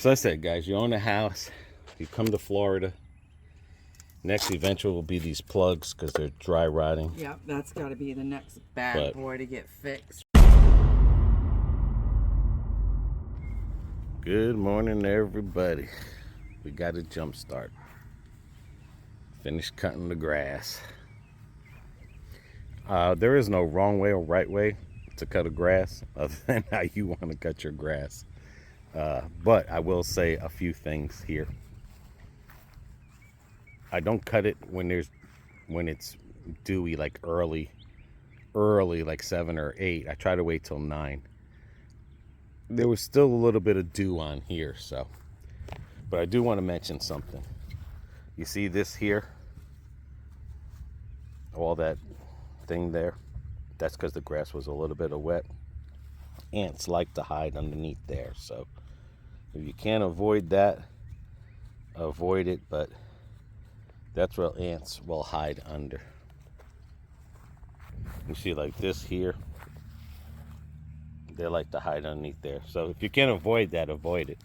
So I said, guys, you own a house, you come to Florida. Next eventually will be these plugs because they're dry rotting. Yep, that's got to be the next bad boy to get fixed. Good morning, everybody. We got a jump start. Finished cutting the grass. There is no wrong way or right way to cut a grass other than how you want to cut your grass. But I will say a few things here. I don't cut it when it's dewy, like early like 7 or 8. I try to wait till 9. There was still a little bit of dew on here, so. But I do want to mention something. You see this here? All that thing there? That's because the grass was a little bit of wet. Ants like to hide underneath there, so if you can't avoid that, avoid it, but that's where ants will hide under. You see like this here? They like to hide underneath there. So if you can't avoid that, avoid it.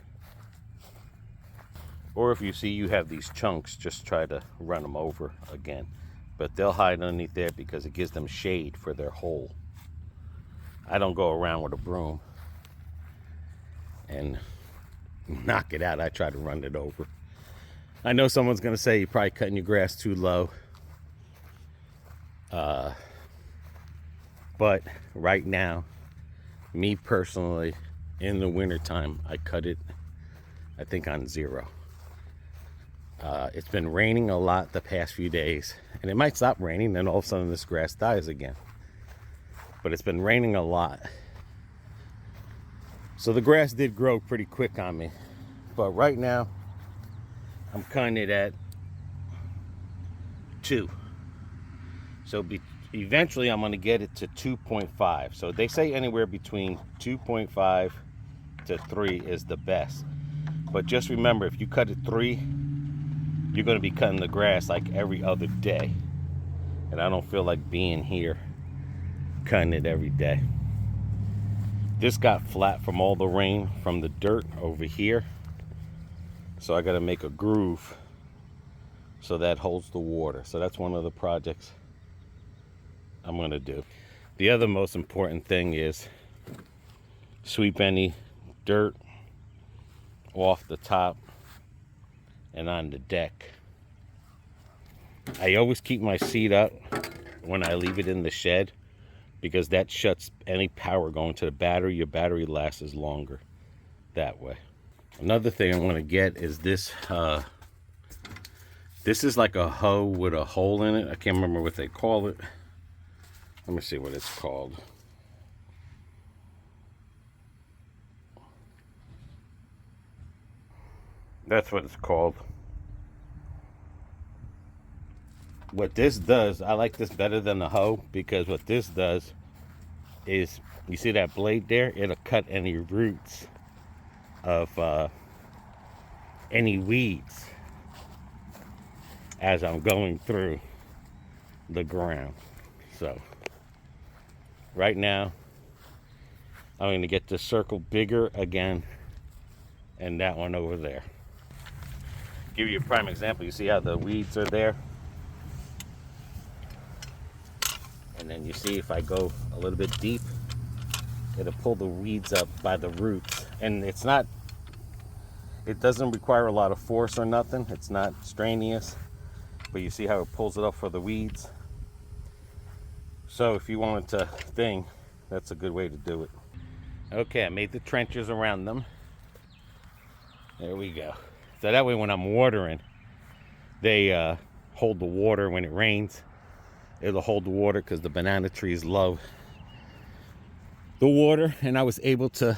Or if you see you have these chunks, just try to run them over again. But they'll hide underneath there because it gives them shade for their hole. I don't go around with a broom and knock it out. I try to run it over. I know someone's going to say you're probably cutting your grass too low. But right now, me personally, in the wintertime, I cut it, I think, on 0. It's been raining a lot the past few days, and it might stop raining, then all of a sudden this grass dies again. But it's been raining a lot. So the grass did grow pretty quick on me. But right now, I'm cutting it at 2. So eventually I'm going to get it to 2.5. So they say anywhere between 2.5 to 3 is the best. But just remember, if you cut it 3, you're going to be cutting the grass like every other day. And I don't feel like being here cutting it every day. This got flat from all the rain from the dirt over here. So I got to make a groove so that holds the water. So that's one of the projects I'm going to do. The other most important thing is sweep any dirt off the top and on the deck. I always keep my seat up when I leave it in the shed because that shuts any power going to the battery. Your battery lasts longer that way. Another thing I want to get is this. This is like a hoe with a hole in it. I can't remember what they call it. Let me see what it's called. That's what it's called. What this does, I like this better than the hoe because what this does is, you see that blade there? It'll cut any roots of any weeds as I'm going through the ground. So right now I'm going to get this circle bigger again and that one over there. Give you a prime example. You see how the weeds are there? And then you see if I go a little bit deep, it'll pull the weeds up by the roots. And it doesn't require a lot of force or nothing. It's not strenuous, but you see how it pulls it up for the weeds. So if you wanted to that's a good way to do it. Okay, I made the trenches around them. There we go. So that way when I'm watering, they hold the water when it rains. It'll hold the water because the banana trees love the water, and I was able to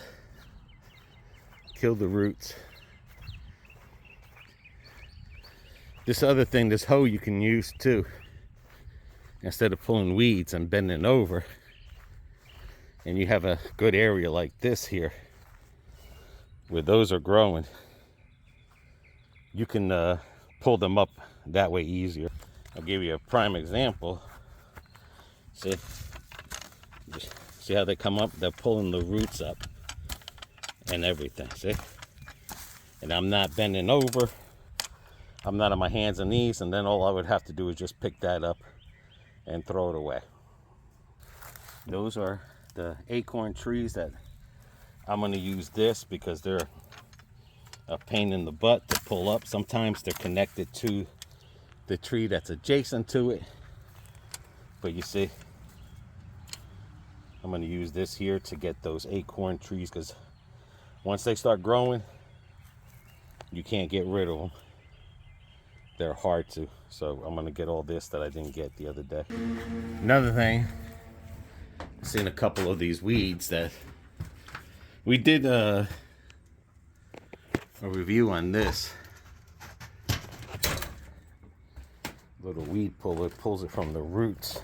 kill the roots. This other thing, this hoe you can use too. Instead of pulling weeds and bending over, and you have a good area like this here where those are growing, you can pull them up that way easier. I'll give you a prime example. See how they come up? They're pulling the roots up and everything. See? and I'm not bending over. I'm not on my hands and knees, and then all I would have to do is just pick that up and throw it away. Those are the acorn trees that I'm going to use this because they're a pain in the butt to pull up. Sometimes they're connected to the tree that's adjacent to it. But you see, I'm going to use this here to get those acorn trees, because once they start growing, you can't get rid of them. They're hard to. So I'm going to get all this that I didn't get the other day. Another thing, I've seen a couple of these weeds that we did a review on this. Little weed puller pulls it from the roots.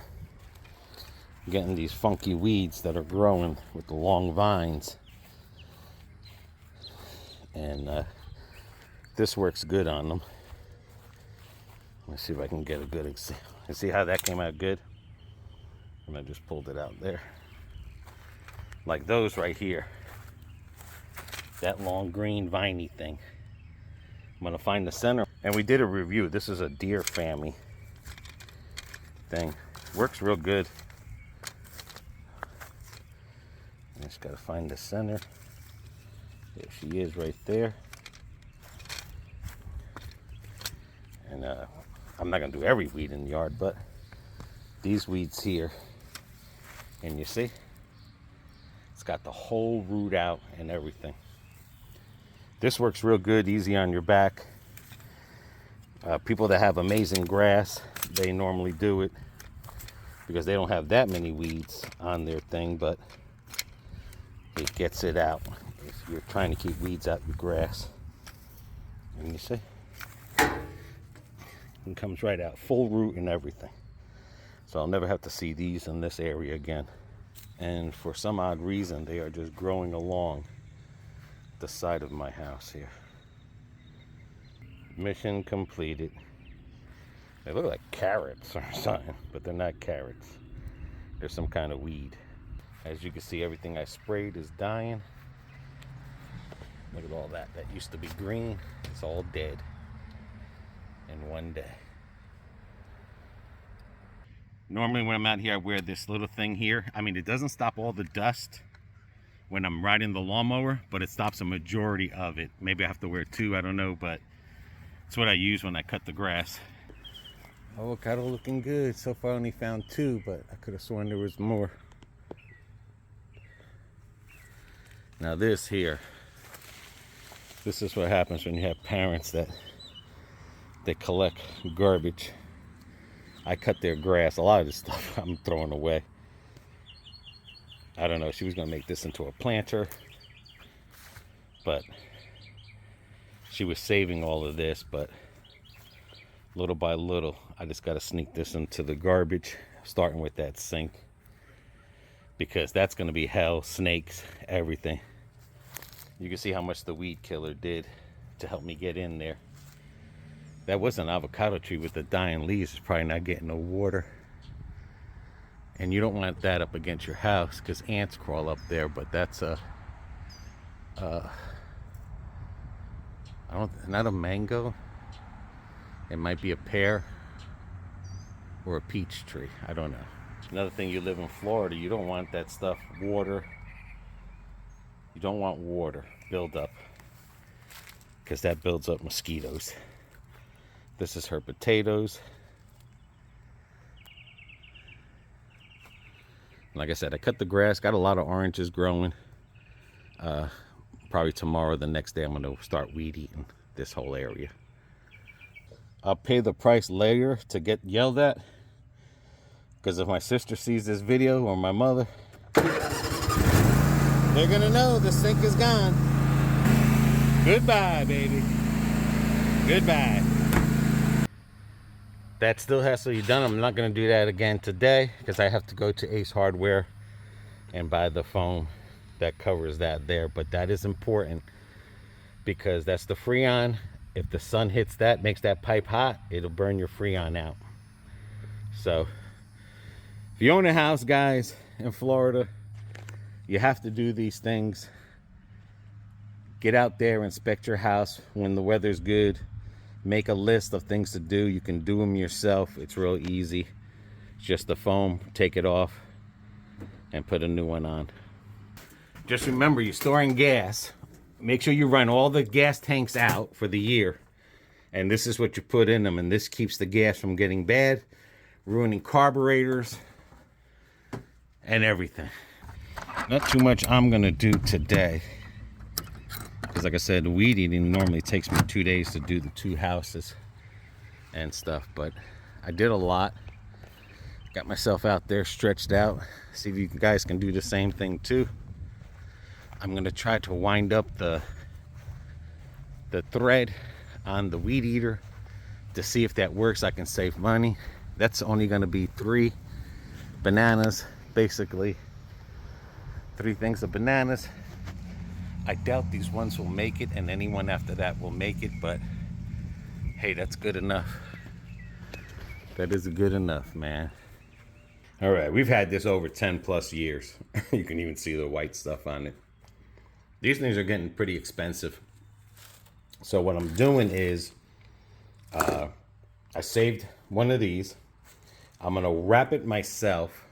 Getting these funky weeds that are growing with the long vines. And this works good on them. Let's see if I can get a good example. You see how that came out good? And I just pulled it out there. Like those right here. That long green viney thing. I'm gonna find the center. And we did a review. This is a deer family thing. Works real good. I just gotta find the center. There she is right there. And I'm not gonna do every weed in the yard, but these weeds here, and you see, it's got the whole root out and everything. This works real good, easy on your back. People that have amazing grass, they normally do it because they don't have that many weeds on their thing, but it gets it out if you're trying to keep weeds out your grass. And you see, it comes right out, full root and everything. So I'll never have to see these in this area again. And for some odd reason, they are just growing along the side of my house here. Mission completed. They look like carrots or something, but they're not carrots. They're some kind of weed. As you can see, everything I sprayed is dying. Look at all that. That used to be green. It's all dead in one day. Normally when I'm out here, I wear this little thing here. I mean, it doesn't stop all the dust when I'm riding the lawnmower, but it stops a majority of it. Maybe I have to wear two, I don't know, but it's what I use when I cut the grass. Avocado looking good. So far I only found two, but I could have sworn there was more. Now this here, this is what happens when you have parents that they collect garbage. I cut their grass. A lot of this stuff I'm throwing away. I don't know, she was gonna make this into a planter, but she was saving all of this, but little by little, I just gotta sneak this into the garbage, starting with that sink, because that's gonna be hell, snakes, everything. You can see how much the weed killer did to help me get in there. That was an avocado tree with the dying leaves. It's probably not getting no water. And you don't want that up against your house because ants crawl up there, but that's not a mango. It might be a pear or a peach tree. I don't know. Another thing, you live in Florida, you don't want that stuff, water. You don't want water build up because that builds up mosquitoes. This is her potatoes. Like I said, I cut the grass, got a lot of oranges growing. Probably tomorrow, the next day, I'm gonna start weed eating this whole area. I'll pay the price later to get yelled at, because if my sister sees this video or my mother, they're gonna know the sink is gone. Goodbye, baby. Goodbye. That still has to be done. I'm not going to do that again today because I have to go to Ace Hardware and buy the foam that covers that there. But that is important because that's the freon. If the sun hits that, makes that pipe hot, it'll burn your freon out. So if you own a house, guys, in Florida, you have to do these things. Get out there, inspect your house when the weather's good. Make a list of things to do. You can do them yourself. It's real easy. It's just the foam. Take it off and put a new one on. Just remember, you're storing gas. Make sure you run all the gas tanks out for the year. And this is what you put in them. And this keeps the gas from getting bad, ruining carburetors, and everything. Not too much I'm going to do today. Because like I said, weed eating normally takes me 2 days to do the 2 houses and stuff. But I did a lot. Got myself out there stretched out. See if you guys can do the same thing too. I'm going to try to wind up the thread on the weed eater to see if that works. I can save money. That's only going to be 3 bananas, basically 3 things of bananas. I doubt these ones will make it, and anyone after that will make it, but hey, that's good enough. That is good enough, man. All right, we've had this over 10 plus years. You can even see the white stuff on it. These things are getting pretty expensive. So what I'm doing is, I saved one of these. I'm gonna wrap it myself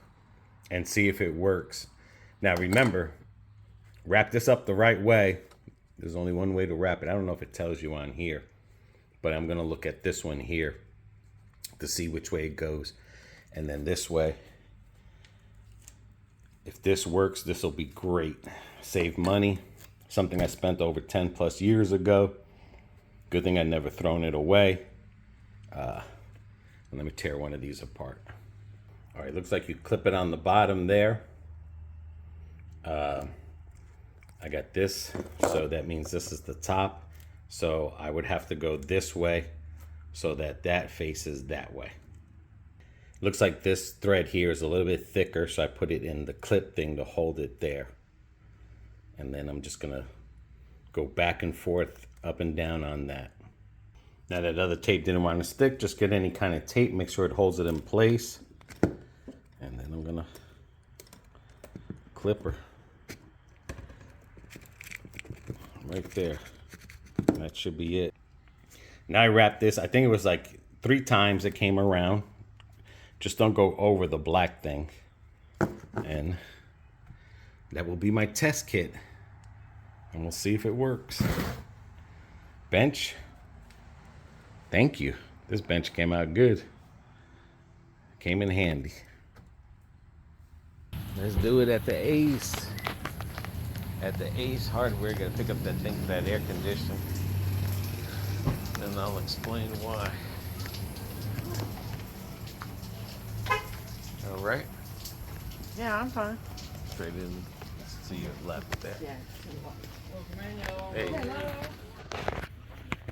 and see if it works. Now remember, wrap this up the right way. There's only one way to wrap it. I don't know if it tells you on here, but I'm gonna look at this one here to see which way it goes. And then this way. If this works, this will be great. Save money. Something I spent over 10 plus years ago. Good thing I never thrown it away. Let me tear one of these apart. All right, looks like you clip it on the bottom there. I got this, so that means this is the top. So I would have to go this way so that that faces that way. Looks like this thread here is a little bit thicker, so I put it in the clip thing to hold it there. And then I'm just gonna go back and forth, up and down on that. Now that other tape didn't want to stick, just get any kind of tape, make sure it holds it in place. And then I'm gonna clip her. Right there. That should be it. Now I wrap this, I think it was like 3 times it came around. Just don't go over the black thing. And that will be my test kit. And we'll see if it works. Bench. Thank you. This bench came out good. Came in handy. Let's do it at the Ace. At the Ace Hardware. Gotta pick up that thing for that air conditioner. And I'll explain why. All right. Yeah, I'm fine. Straight in to your left there. Yeah. Hey.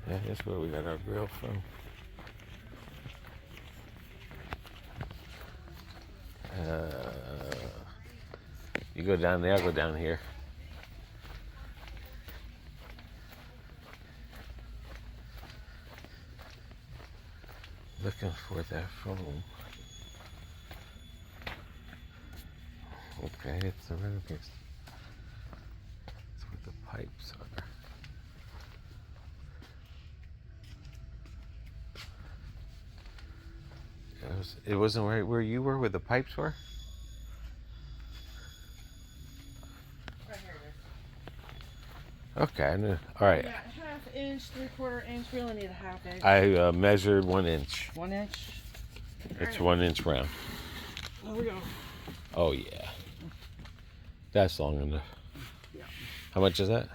Yeah, that's where we got our grill from. You go down there, I'll go down here. Looking for that phone. Okay, it's the road. It's where the pipes are. It wasn't right where you were, where the pipes were? Right here it is. Okay, I knew. All right. Yeah, 1/2 inch, 3/4 inch. We only need a 1/2 inch. I measured 1 inch. 1 inch. It's 1 inch round. There we go. Oh yeah. That's long enough. Yeah. How much is that?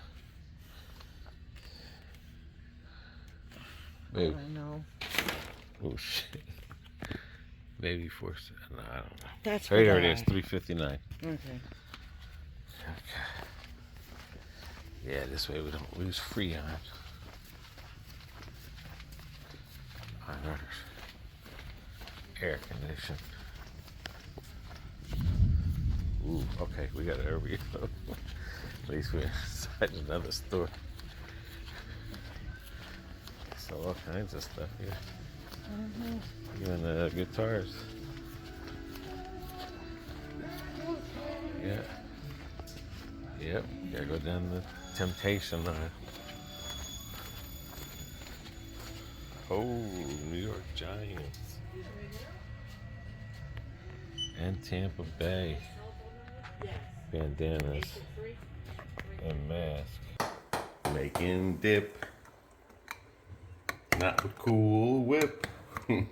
Maybe. I know. Oh shit. Maybe 4. No, I don't know. That's right here it is. is. $3.59. Okay. Yeah, this way we don't lose freon. On our air condition. Ooh, okay, we got it over here. At least we're inside another store. So all kinds of stuff here. Even guitars. Yeah. Yep. Gotta go down the temptation. Oh, New York Giants. And Tampa Bay. Bandanas and mask. Making dip. Not with Cool Whip. No,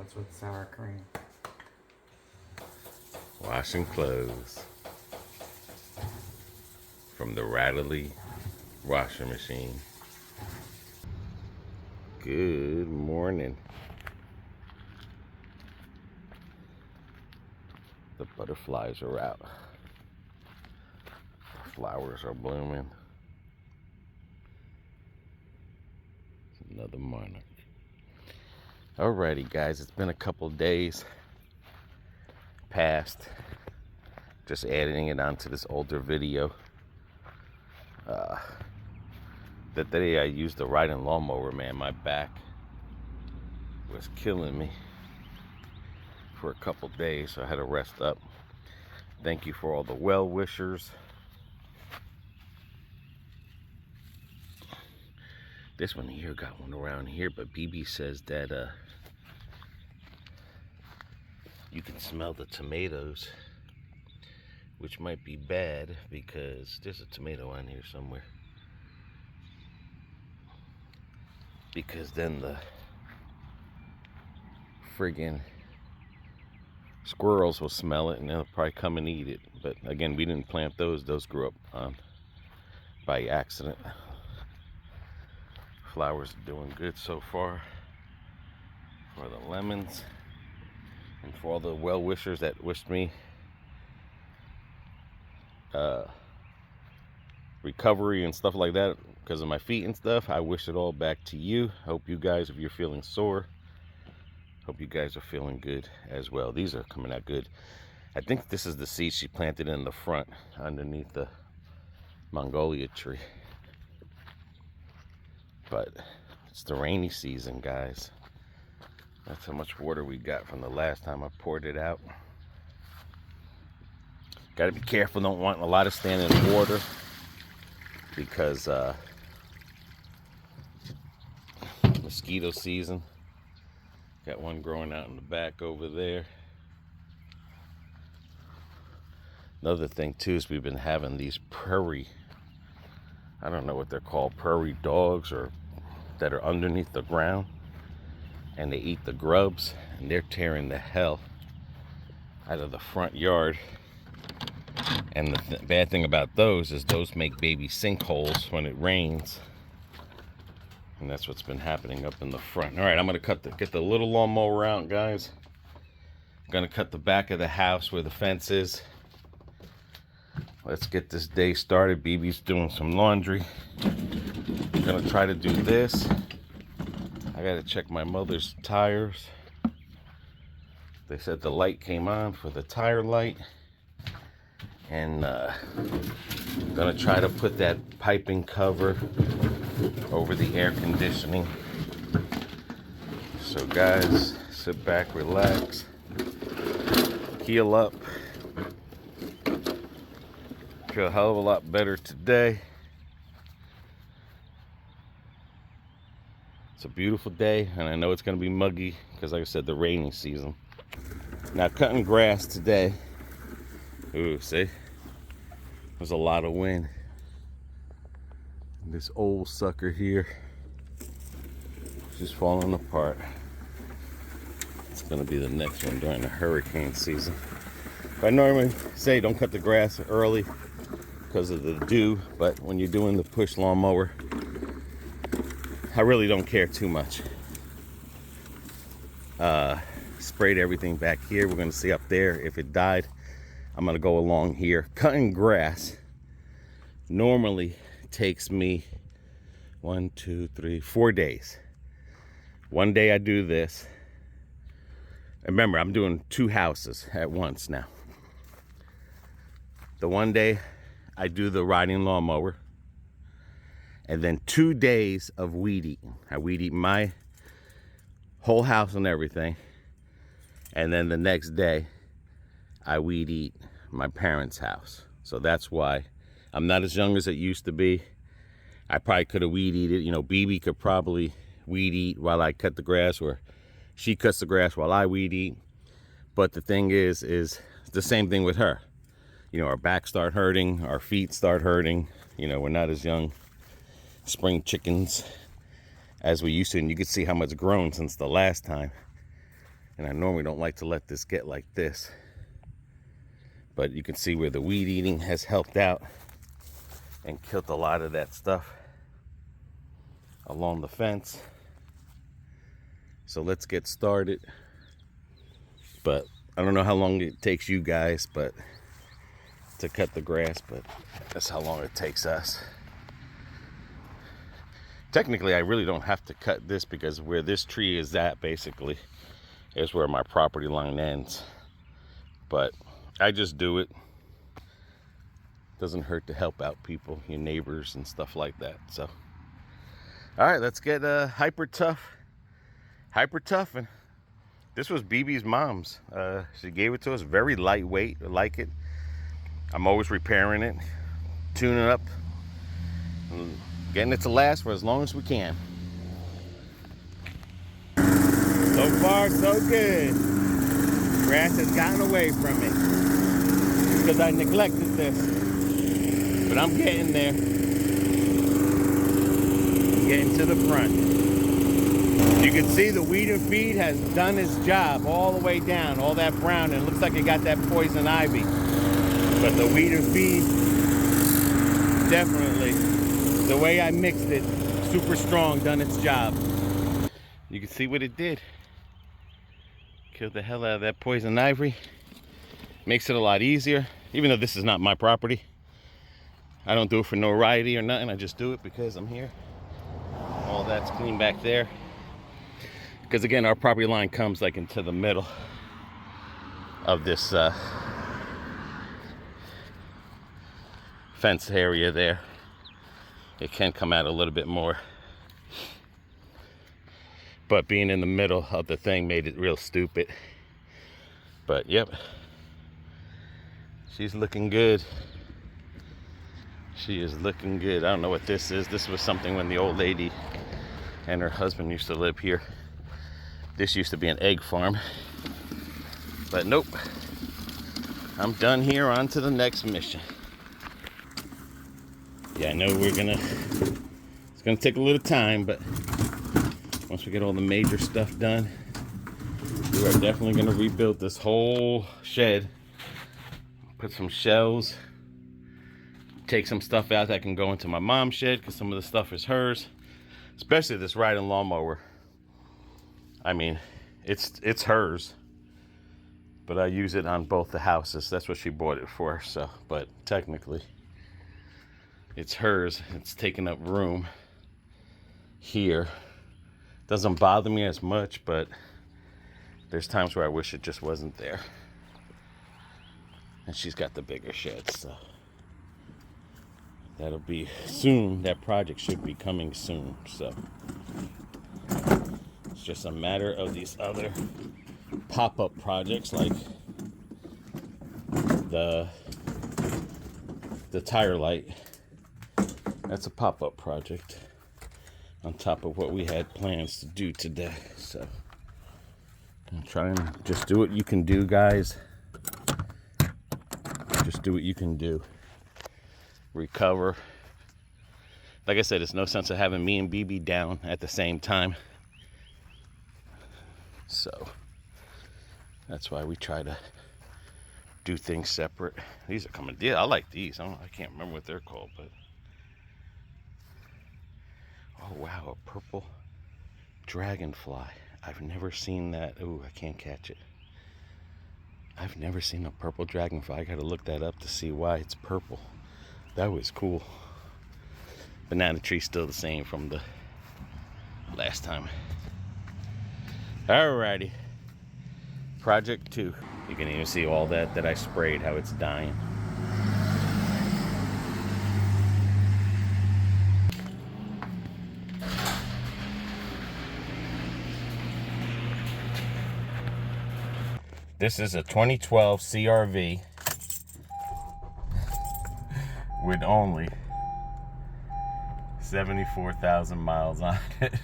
it's with sour cream. Washing clothes from the Rattly washing machine. Good morning. The butterflies are out. The flowers are blooming. Another monarch. Alrighty, guys, it's been a couple days past. Just editing it onto this older video. The day I used the riding lawnmower, man, my back was killing me for a couple days, so I had to rest up. Thank you for all the well wishers. This one here got one around here, but BB says that you can smell the tomatoes, which might be bad because there's a tomato on here somewhere. Because then the friggin' squirrels will smell it and they'll probably come and eat it. But again, we didn't plant those. Those grew up by accident. Flowers are doing good so far for the lemons, and for all the well wishers that wished me recovery and stuff like that because of my feet and stuff. I wish it all back to you. Hope you guys, if you're feeling sore, hope you guys are feeling good as well. These are coming out good. I think this is the seed she planted in the front underneath the Mongolia tree. But it's the rainy season, guys. That's how much water we got from the last time I poured it out. Got to be careful, don't want a lot of standing water because mosquito season. Got one growing out in the back over there. Another thing too is we've been having these prairie, I don't know what they're called, prairie dogs, or that are underneath the ground, and they eat the grubs, and they're tearing the hell out of the front yard. And the bad thing about those is those make baby sinkholes when it rains, and that's what's been happening up in the front. All right, I'm gonna get the little lawnmower out, guys. I'm gonna cut the back of the house where the fence is. Let's get this day started. BB's doing some laundry. I'm gonna try to do this. I gotta check my mother's tires. They said the light came on for the tire light. And I'm gonna try to put that piping cover over the air conditioning. So guys, sit back, relax, heal up. Feel a hell of a lot better today. It's a beautiful day, and I know it's gonna be muggy because, like I said, the rainy season. Now cutting grass today. Ooh, see? There's a lot of wind. This old sucker here is just falling apart. It's gonna be the next one during the hurricane season. I normally say don't cut the grass early because of the dew, but when you're doing the push lawnmower, I really don't care too much. Sprayed everything back here. We're gonna see up there. If it died, I'm gonna go along here. Cutting grass normally takes me 1, 2, 3, 4 days. One day I do this. Remember, I'm doing 2 houses at once now. The one day I do the riding lawnmower, and then 2 days of weed eating. I weed eat my whole house and everything, and then the next day I weed eat my parents' house. So that's why I'm not as young as it used to be. I probably could have weed eated. You know, BB could probably weed eat while I cut the grass, or she cuts the grass while I weed eat. But the thing is the same thing with her. You know, our backs start hurting, our feet start hurting. You know, we're not as young spring chickens as we used to. And you can see how much grown since the last time. And I normally don't like to let this get like this. But you can see where the weed eating has helped out and killed a lot of that stuff along the fence. So let's get started. But I don't know how long it takes you guys to cut the grass, but that's how long it takes us. Technically, I really don't have to cut this, because where this tree is at basically is where my property line ends. But I just do it. Doesn't hurt to help out people, your neighbors and stuff like that. So, all right, let's get hyper tough. And this was BB's mom's. She gave it to us, very lightweight. I like it. I'm always repairing it, tuning it up, and getting it to last for as long as we can. So far, so good. Grass has gotten away from me because I neglected this. But I'm getting there. I'm getting to the front. You can see the weed and feed has done its job all the way down, all that brown, and it looks like it got that poison ivy. But the weed and feed, definitely, the way I mixed it, super strong, done its job. You can see what it did. Killed the hell out of that poison ivy. Makes it a lot easier, even though this is not my property. I don't do it for notoriety or nothing. I just do it because I'm here. All that's clean back there. Because again, our property line comes like into the middle of this fence area there. It can come out a little bit more. But being in the middle of the thing made it real stupid. But yep. She's looking good. She is looking good. I don't know what this is. This was something when the old lady and her husband used to live here. This used to be an egg farm. But nope. I'm done here, on to the next mission. Yeah, I know it's gonna take a little time, but once we get all the major stuff done, we are definitely gonna rebuild this whole shed. Put some shelves, take some stuff out that can go into my mom's shed, because some of the stuff is hers, especially this riding lawnmower. I mean, it's hers, but I use it on both the houses. That's what she bought it for. So, but technically it's hers. It's taking up room here. Doesn't bother me as much, but there's times where I wish it just wasn't there. And she's got the bigger shed, so that'll be soon. That project should be coming soon. So it's just a matter of these other pop-up projects, like the tire light. That's a pop-up project on top of what we had plans to do today. So I'm trying to just do what you can do, guys. Just do what you can do. Recover. Like I said, it's no sense of having me and BB down at the same time. So that's why we try to do things separate. These are coming. Yeah, I like these. I can't remember what they're called, but oh wow, a purple dragonfly. I've never seen that. Oh, I can't catch it. I've never seen a purple dragonfly. I gotta look that up to see why it's purple. That was cool. Banana tree's still the same from the last time. Alrighty. Project 2. You can even see all that I sprayed, how it's dying. This is a 2012 CRV with only 74,000 miles on it.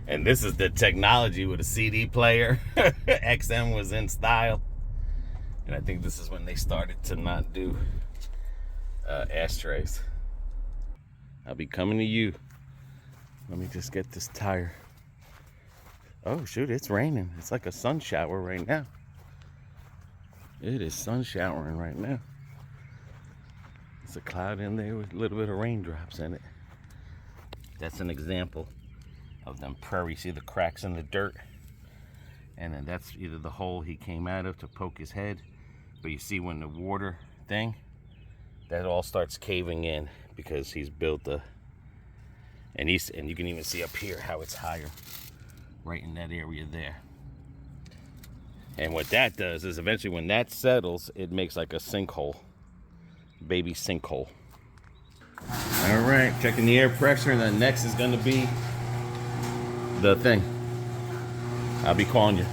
And this is the technology with a CD player. XM was in style. And I think this is when they started to not do ashtrays. I'll be coming to you. Let me just get this tire. Oh shoot, it's raining. It's like a sun shower right now. It is sun showering right now. There's a cloud in there with a little bit of raindrops in it. That's an example of them prairie. See the cracks in the dirt? And then that's either the hole he came out of to poke his head. But you see when the water thing, that all starts caving in because he's built a, and you can even see up here how it's higher, right in that area there. And what that does is eventually when that settles, it makes like a sinkhole, baby sinkhole. All right, checking the air pressure, and then next is gonna be the thing. I'll be calling you.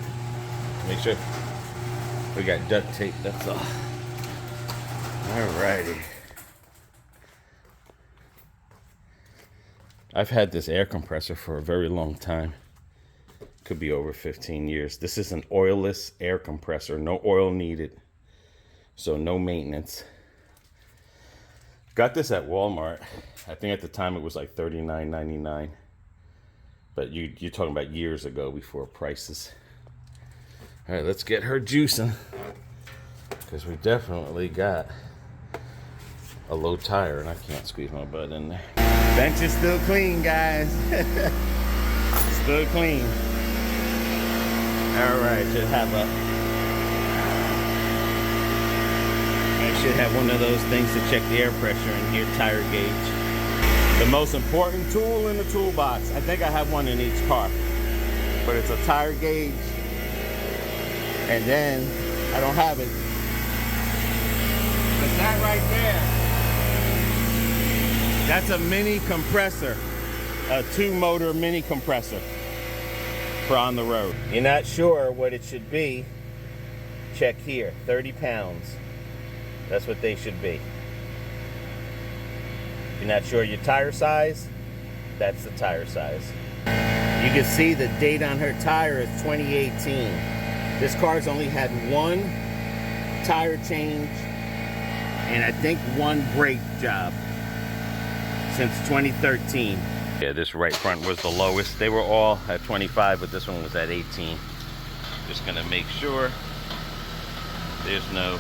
Make sure we got duct tape, that's all. All righty. I've had this air compressor for a very long time. Could be over 15 years. This is an oilless air compressor, no oil needed, so no maintenance. Got this at Walmart. I think at the time it was like $39.99. But you're talking about years ago before prices. All right, let's get her juicing, because we definitely got a low tire, and I can't squeeze my butt in there. Bench is still clean, guys. Still clean. All right, should have one of those things to check the air pressure in here, tire gauge. The most important tool in the toolbox. I think I have one in each car, but it's a tire gauge. And then I don't have it, but that right there, that's a mini compressor, a 2-motor mini compressor for on the road. You're not sure what it should be? Check here, 30 pounds. That's what they should be. If you're not sure your tire size, that's the tire size. You can see the date on her tire is 2018. This car's only had one tire change and I think one brake job since 2013. Yeah, this right front was the lowest. They were all at 25, but this one was at 18. Just gonna make sure there's no...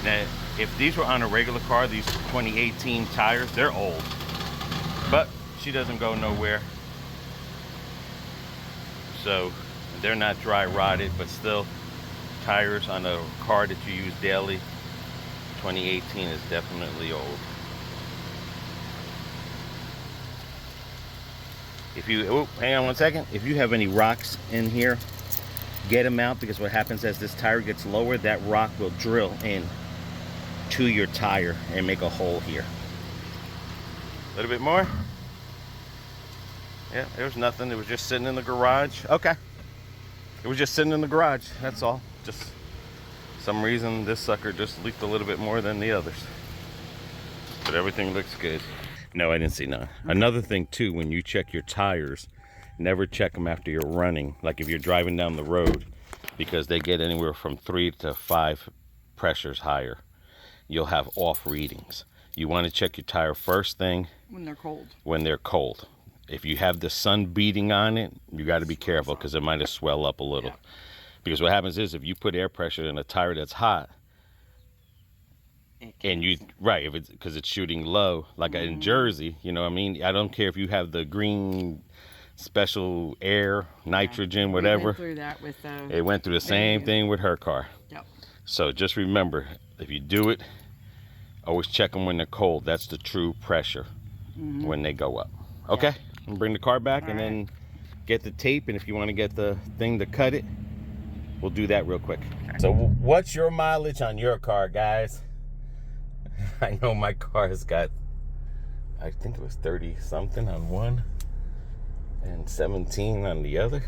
Now, if these were on a regular car, these 2018 tires, they're old. But she doesn't go nowhere. So they're not dry rotted, but still tires on a car that you use daily, 2018 is definitely old. If you, oh, hang on one second. If you have any rocks in here, get them out, because what happens as this tire gets lower, that rock will drill in to your tire and make a hole here. A little bit more. Yeah, there was nothing. It was just sitting in the garage. Okay. It was just sitting in the garage. That's all. Just some reason this sucker just leaked a little bit more than the others. But everything looks good. No, I didn't see none. Another thing too, when you check your tires, never check them after you're running. Like if you're driving down the road, because they get anywhere from 3 to 5 pressures higher. You'll have off readings. You want to check your tire first thing when they're cold. When they're cold. If you have the sun beating on it, you got to be careful, because it might have swelled up a little. Yeah. Because what happens is if you put air pressure in a tire that's hot, and you, right, if it's because it's shooting low, like in Jersey, you know what I mean? I don't care if you have the green special air, nitrogen, whatever. Went through that with it went through the same thing with her car. Yep. So just remember, if you do it, always check them when they're cold. That's the true pressure when they go up. Okay, yeah. And bring the car back. All and then get the tape, and if you want to get the thing to cut it, we'll do that real quick. So what's your mileage on your car, guys? I know my car has got, I think it was 30 something on one and 17 on the other,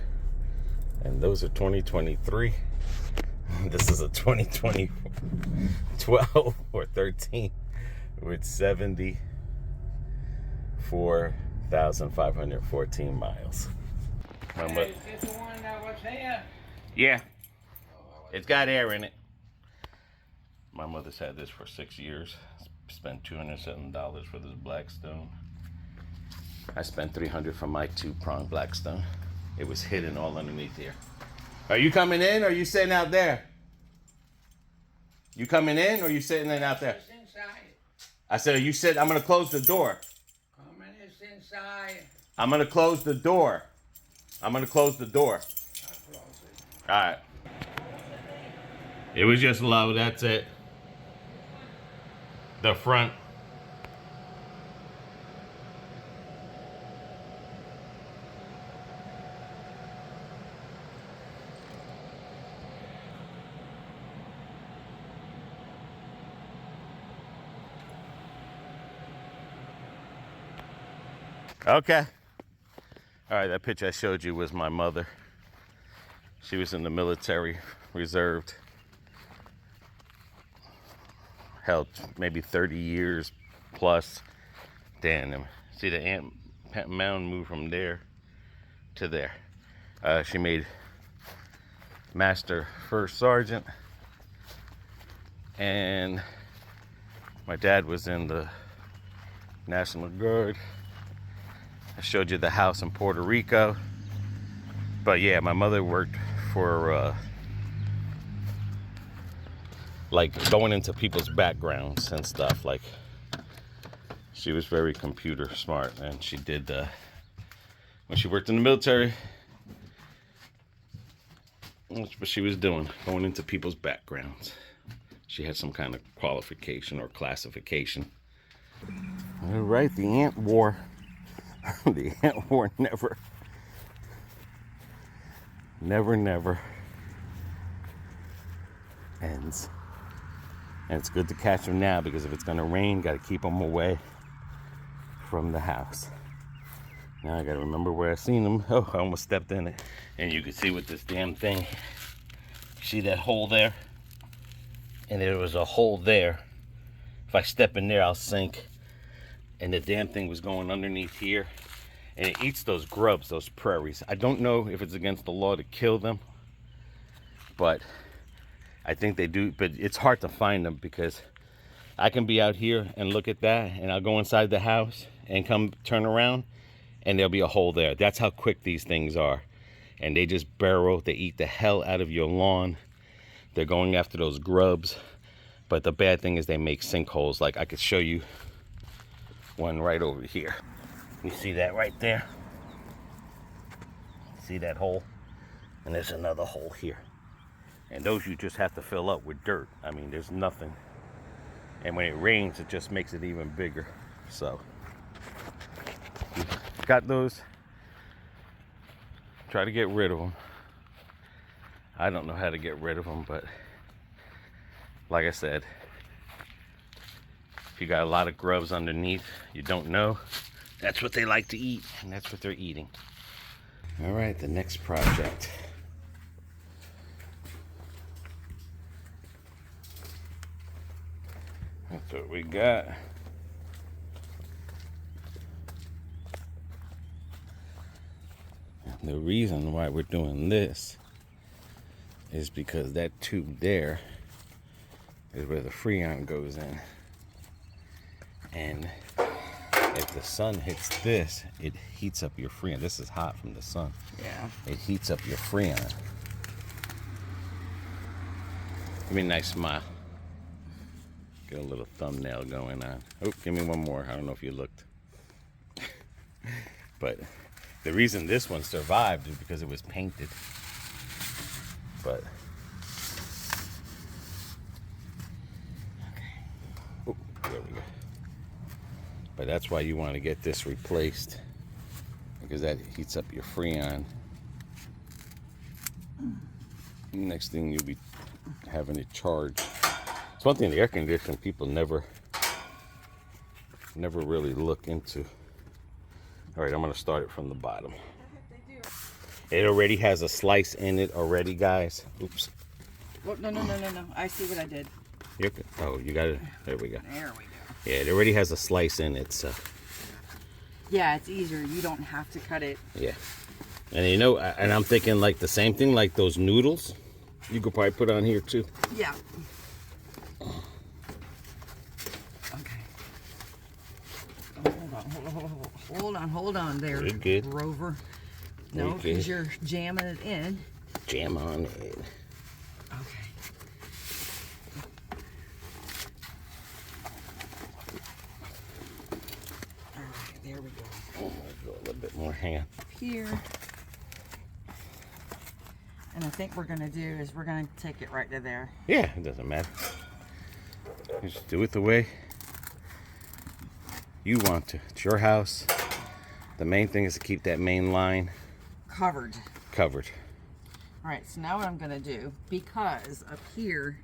and those are 2023. This is a 2020 12 or 13. with 74,514 miles. Hey, is this the one that was here? Yeah, it's got air in it. My mother's had this for 6 years. Spent $207 for this Blackstone. I spent $300 for my 2-prong Blackstone. It was hidden all underneath here. Are you coming in or are you sitting out there? You coming in or are you sitting in out there? It's inside. I said, are you sitting? I'm going to close the door. Coming is inside. I'm going to close the door. I'm going to close the door. I'll close it. All right. It was just low. That's it. The front. Okay. All right, that picture I showed you was my mother. She was in the military, reserved. Held maybe 30 years plus. Damn, see the ant mound moved from there to there. She made Master First Sergeant. And my dad was in the National Guard. I showed you the house in Puerto Rico. But yeah, my mother worked for like going into people's backgrounds and stuff. Like, she was very computer smart, and she did when she worked in the military, that's what she was doing, going into people's backgrounds. She had some kind of qualification or classification. All right, the ant war. The ant war never ends. And it's good to catch them now, because if it's gonna rain, gotta keep them away from the house. Now I gotta remember where I seen them. Oh, I almost stepped in it. And you can see with this damn thing, see that hole there? And there was a hole there. If I step in there, I'll sink. And the damn thing was going underneath here. And it eats those grubs, those prairies. I don't know if it's against the law to kill them, but I think they do. But it's hard to find them, because I can be out here and look at that, and I'll go inside the house and come turn around, and there'll be a hole there. That's how quick these things are. And they just burrow. They eat the hell out of your lawn. They're going after those grubs. But the bad thing is they make sinkholes. Like, I could show you one right over here. You see that right there? See that hole? And there's another hole here. And those you just have to fill up with dirt. I mean, there's nothing. And when it rains, it just makes it even bigger. So, you got those. Try to get rid of them. I don't know how to get rid of them, but like I said, if you got a lot of grubs underneath, you don't know, that's what they like to eat, and that's what they're eating. All right, the next project. That's what we got. And the reason why we're doing this is because that tube there is where the freon goes in. And if the sun hits this, it heats up your freon. This is hot from the sun. Yeah. It heats up your freon. Give me a nice smile. Get a little thumbnail going on. Oh, give me one more. I don't know if you looked. But the reason this one survived is because it was painted. But oh, there we go. But that's why you want to get this replaced, because that heats up your freon. Next thing, you'll be having it charged. It's one thing the air conditioning people never really look into. All right, I'm gonna start it from the bottom. It already has a slice in it already, guys. Oops. Oh, no. I see what I did. You're good. Oh, you got it. There we go. There we go. Yeah, it already has a slice in it, so. Yeah, it's easier. You don't have to cut it. Yeah. And you know, and I'm thinking like the same thing, like those noodles. You could probably put on here too. Yeah. Okay. Hold on there, Good. Rover. No, because you're jamming it in. Jam on it. Okay. All right, there we go. Oh, go a little bit more. Hang on. Up here. And I think we're gonna do is we're gonna take it right to there. Yeah, it doesn't matter. Just do it the way you want to. It's your house. The main thing is to keep that main line Covered. covered. All right, so now what I'm gonna do, because up here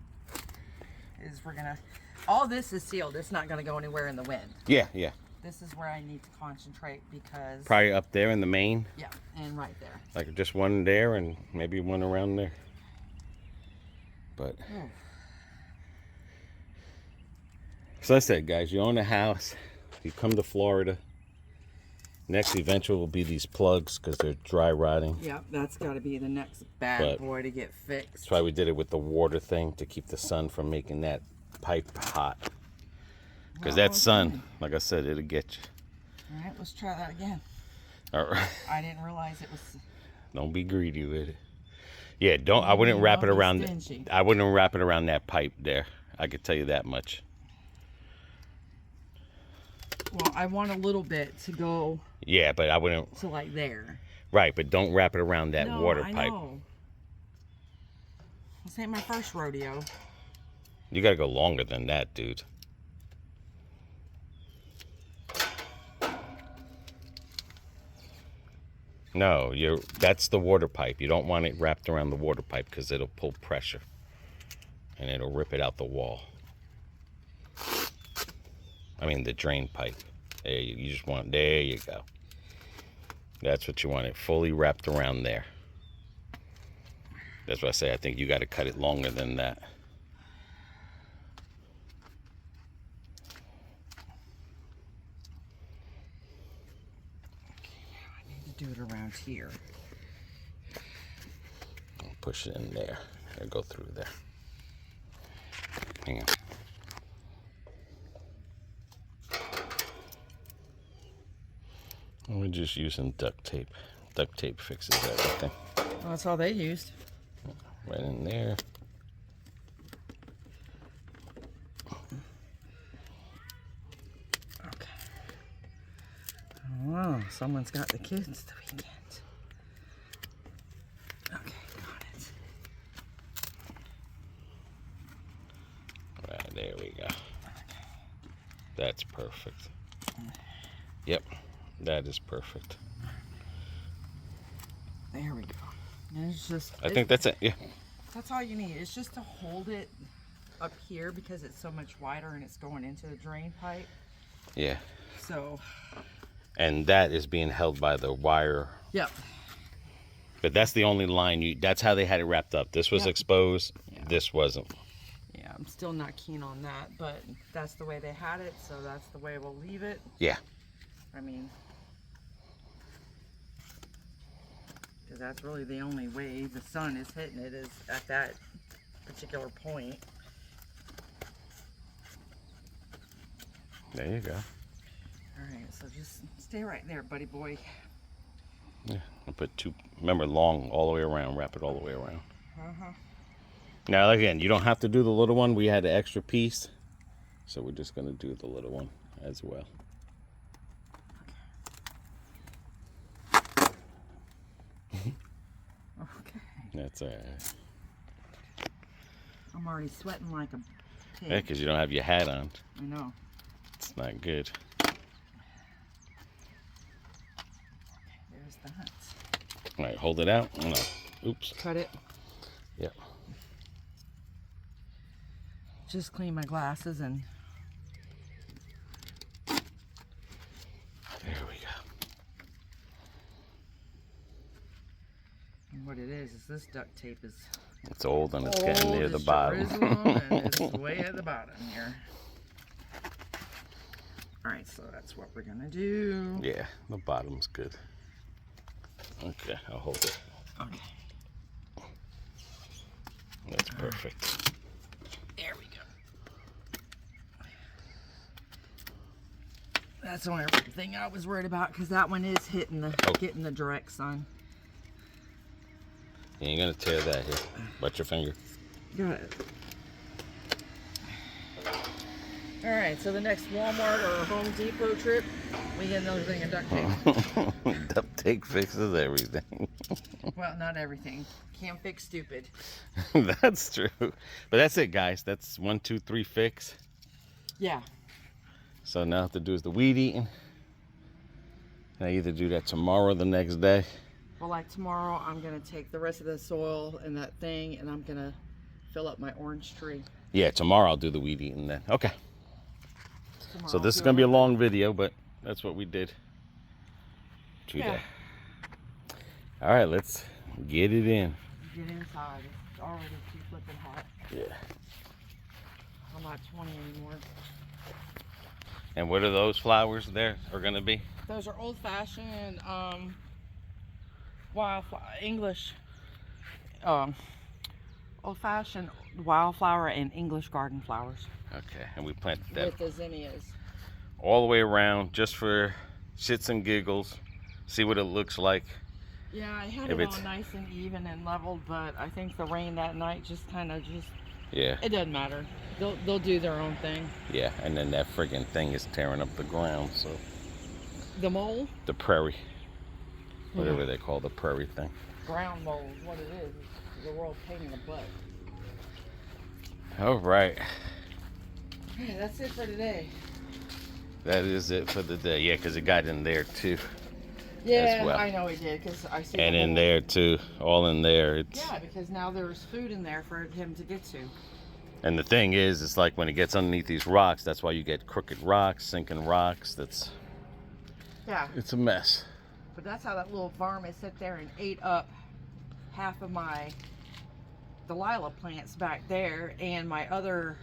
is we're gonna, all this is sealed. It's not gonna go anywhere in the wind. Yeah, yeah. This is where I need to concentrate because, Probably up there in the main. yeah, and right there. Like just one there and maybe one around there. But so I said, guys, you own a house, you come to Florida. Next eventually will be these plugs because they're dry rotting. Yeah, that's got to be the next bad But boy to get fixed. That's why we did it with the water thing to keep the sun from making that pipe hot. Because that sun, like I said, it'll get you. All right, let's try that again. All right. I didn't realize it was. Don't be greedy with it. Yeah, don't. I wouldn't wrap it around. I wouldn't wrap it around that pipe there. I could tell you that much. Well, I want a little bit to go. Yeah, but I wouldn't. To like there. Right, but don't wrap it around that water pipe. Know. This ain't my first rodeo. You gotta go longer than that, dude. No, that's the water pipe. You don't want it wrapped around the water pipe because it'll pull pressure and it'll rip it out the wall. I mean the drain pipe. There you just want. There you go. That's what you want it fully wrapped around there. That's what I say. I think you got to cut it longer than that. I need to do it around here. I'll push it in there. I'll go through there. Hang on. We're just using duct tape. Duct tape fixes everything. Well, that's all they used. Right in there. Okay. Oh, someone's got the kids the weekend. Okay, got it. Right, there we go. That's perfect. Yep. That is perfect. There we go. And it's just. I think that's it. Yeah. That's all you need. It's just to hold it up here because it's so much wider and it's going into the drain pipe. Yeah. So. And that is being held by the wire. Yep. But that's the only line that's how they had it wrapped up. This was exposed. Yeah. This wasn't. Yeah, I'm still not keen on that, but that's the way they had it, so that's the way we'll leave it. Yeah. I mean, because that's really the only way the sun is hitting it is at that particular point. There you go. All right, so just stay right there, buddy boy. Yeah, I'll put remember long all the way around, wrap it all the way around. Uh-huh. Now again, you don't have to do the little one. We had an extra piece, so we're just gonna do the little one as well. Okay. That's all right. I'm already sweating like a pig. Yeah, because you don't have your hat on. I know. It's not good. There's the hut. All right, hold it out. No. Oops. Cut it. Yep. Just clean my glasses and. There we go. And what it is this duct tape is. It's old and it's old, getting near the it's bottom. Jerusalem, and it's way at the bottom here. All right, so that's what we're gonna do. Yeah, the bottom's good. Okay, I'll hold it. Okay. That's perfect. There we go. That's the only thing I was worried about because that one is hitting the getting the direct sun. You ain't gonna tear that here. Butt your finger. Got it. All right, so the next Walmart or Home Depot trip, we get another thing of duct tape. Duct tape fixes everything. Well, not everything. Can't fix stupid. That's true. But that's it, guys. That's 1, 2, 3 fix. Yeah. So now what to do is the weed eating. And I either do that tomorrow or the next day. Well, like tomorrow, I'm going to take the rest of the soil and that thing, and I'm going to fill up my orange tree. Yeah, tomorrow I'll do the weed eating then. Okay. Tomorrow So this I'll is do going to be a it. long video, but that's what we did today. Yeah. All right, let's get it in. Get inside. It's already too flipping hot. Yeah. I'm not 20 anymore. And what are those flowers there are going to be? Those are old-fashioned wildflower English old-fashioned wildflower and English garden flowers. Okay, and we planted that With the zinnias. all the way around just for shits and giggles. See what it looks like. Yeah, I had If it it's- all nice and even and leveled, but I think the rain that night just kind of Yeah, it doesn't matter. They'll do their own thing. yeah, and then that friggin' thing is tearing up the ground, so. The mole? The prairie. Whatever they call the prairie thing. Ground mole is what it is. It's the world pain in the butt. All right. Okay, that's it for today. That is it for the day. Yeah, because it got in there too. Yeah, well. I know he did because I see. And the in hole. there too. All in there. It's, Yeah, because now there's food in there for him to get to. and the thing is, it's like when it gets underneath these rocks, that's why you get crooked rocks, sinking rocks. Yeah, It's a mess. but that's how that little varmint sat there and ate up half of my Delilah plants back there and my other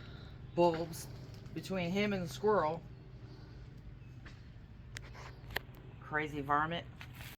bulbs between him and the squirrel. Crazy varmint.